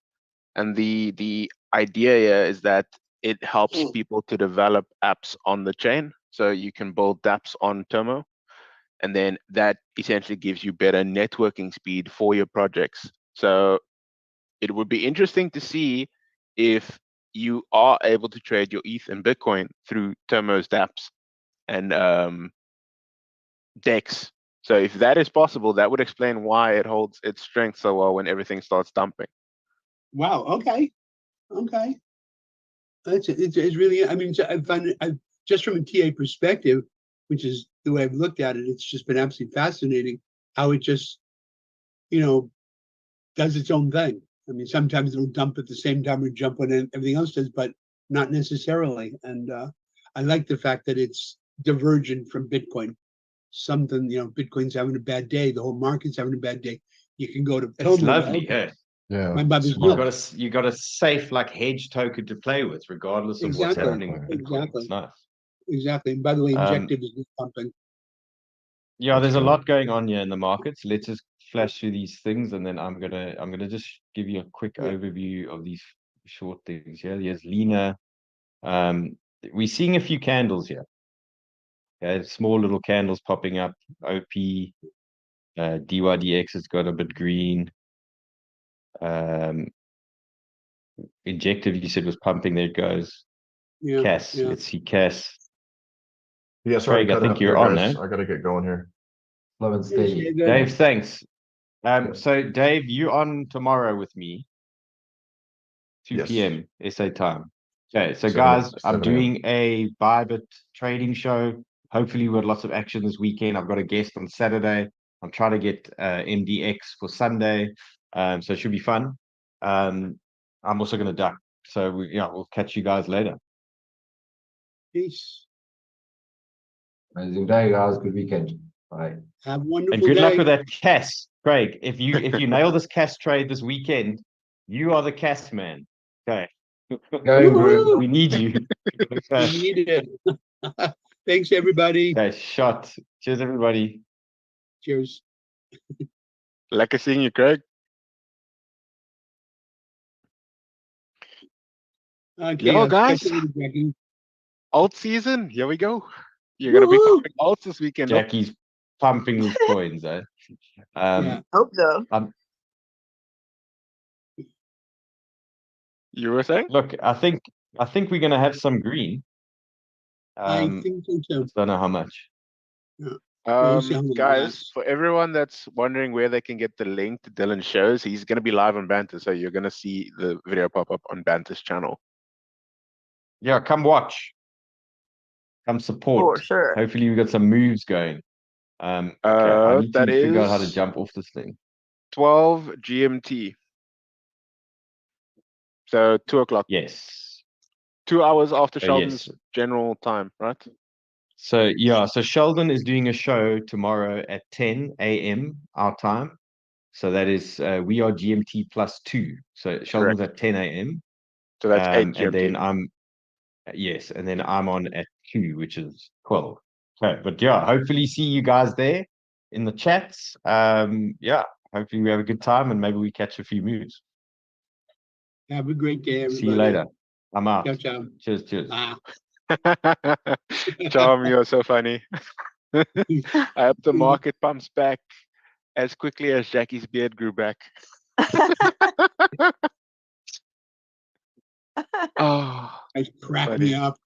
And the idea here is that it helps people to develop apps on the chain. So you can build dApps on Tomo, and then that essentially gives you better networking speed for your projects. So it would be interesting to see if you are able to trade your ETH and Bitcoin through Tomo's dApps and DEX. So if that is possible, that would explain why it holds its strength so well when everything starts dumping. Wow. Okay. It's really. I mean, I find it. Just from a TA perspective, which is the way I've looked at it, it's just been absolutely fascinating how it just, does its own thing. I mean, sometimes it'll dump at the same time or jump when everything else does, but not necessarily. And I like the fact that it's divergent from Bitcoin. Something, Bitcoin's having a bad day, the whole market's having a bad day. You can go to It's lovely, eh? Yeah. My mother's smart. You got a safe like hedge token to play with, regardless of what's Exactly. happening with Bitcoin. Exactly. It's nice. Exactly. And by the way, Injective is just pumping. Yeah, That's there's a good. lot going on here in the markets. Let's just flash through these things, and then I'm gonna just give you a quick overview of these short things here. Here's Lena. We're seeing a few candles here. Okay, small little candles popping up. OP, DYDX has got a bit green. Injective, you said, was pumping. There it goes. Yeah. Cass, Yeah. let's see Cass. Yeah, sorry, Craig, I cut think out you're there, on, guys. eh? I gotta get going here. Slow and steady. Dave, thanks. So Dave, you on tomorrow with me, 2 Yes. p.m. SA time. Okay, so 7 guys, I'm 7 a.m. doing a Bybit trading show. Hopefully, with lots of action this weekend. I've got a guest on Saturday. I'm trying to get MDX for Sunday, so it should be fun. I'm also going to duck. So we'll catch you guys later. Peace. Amazing day, guys. Good weekend. Bye. Have a wonderful And good day. luck with that Cass, Craig. If you nail this Cass trade this weekend, you are the Cass man. Okay. Going, Bruce. We need you. We need it. Thanks, everybody. Okay, shot. Cheers, everybody. Cheers. Lekker seeing you, Craig. Okay, Yo, I'll guys. catch you later, Jackie. Alt season, here we go. You're gonna be Woohoo! pumping alts this weekend. Look. Jackie's pumping his coins, eh? Yeah. Hope so. You were saying? Look, I think we're gonna have some green. I think so too. Don't know how much. We'll see how long it Guys, lasts. for everyone that's wondering where they can get the link to Dylan's shows, he's gonna be live on Banter, so you're gonna see the video pop up on Banter's channel. Yeah, come watch. Come support. For sure. Hopefully we got some moves going. Okay, I need to That figure out how to is jump off this thing. 12 GMT. So 2 o'clock. Yes. 2 hours after Oh, Sheldon's yes. general time, right? So Sheldon is doing a show tomorrow at 10 a.m. our time. So that is we are GMT +2. So Sheldon's at 10 a.m. So that's 8 and GMT. then I'm on at 2, which is 12. Okay, but yeah, hopefully see you guys there in the chats. Hopefully we have a good time and maybe we catch a few moves. Have a great day, everybody. See you later. I'm out. Ciao, ciao. Cheers. Ah. Charm, you're so funny. I hope the market pumps back as quickly as Jackie's beard grew back. Oh, Guys crack me up.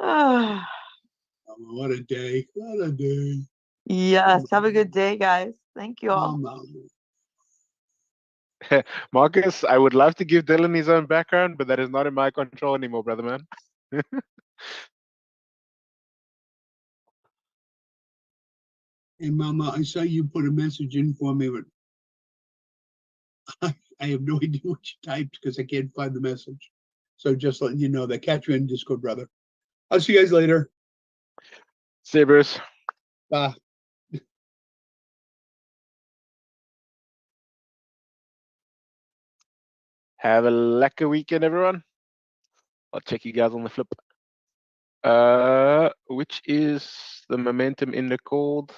Ah, Oh, what a day. What a day. yes. Have a good day, guys. Thank you all. Marcus, I would love to give Dylan his own background, but that is not in my control anymore, brother man. Hey, Mama, I saw you put a message in for me, but I have no idea what you typed because I can't find the message. So just letting you know that. Catch you in Discord, brother. I'll see you guys later. See you, Bruce. Bye. Have a lekker weekend, everyone. I'll check you guys on the flip. Which is the momentum in the called?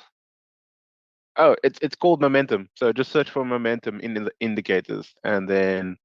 Oh, it's called momentum. So just search for momentum in the indicators, and then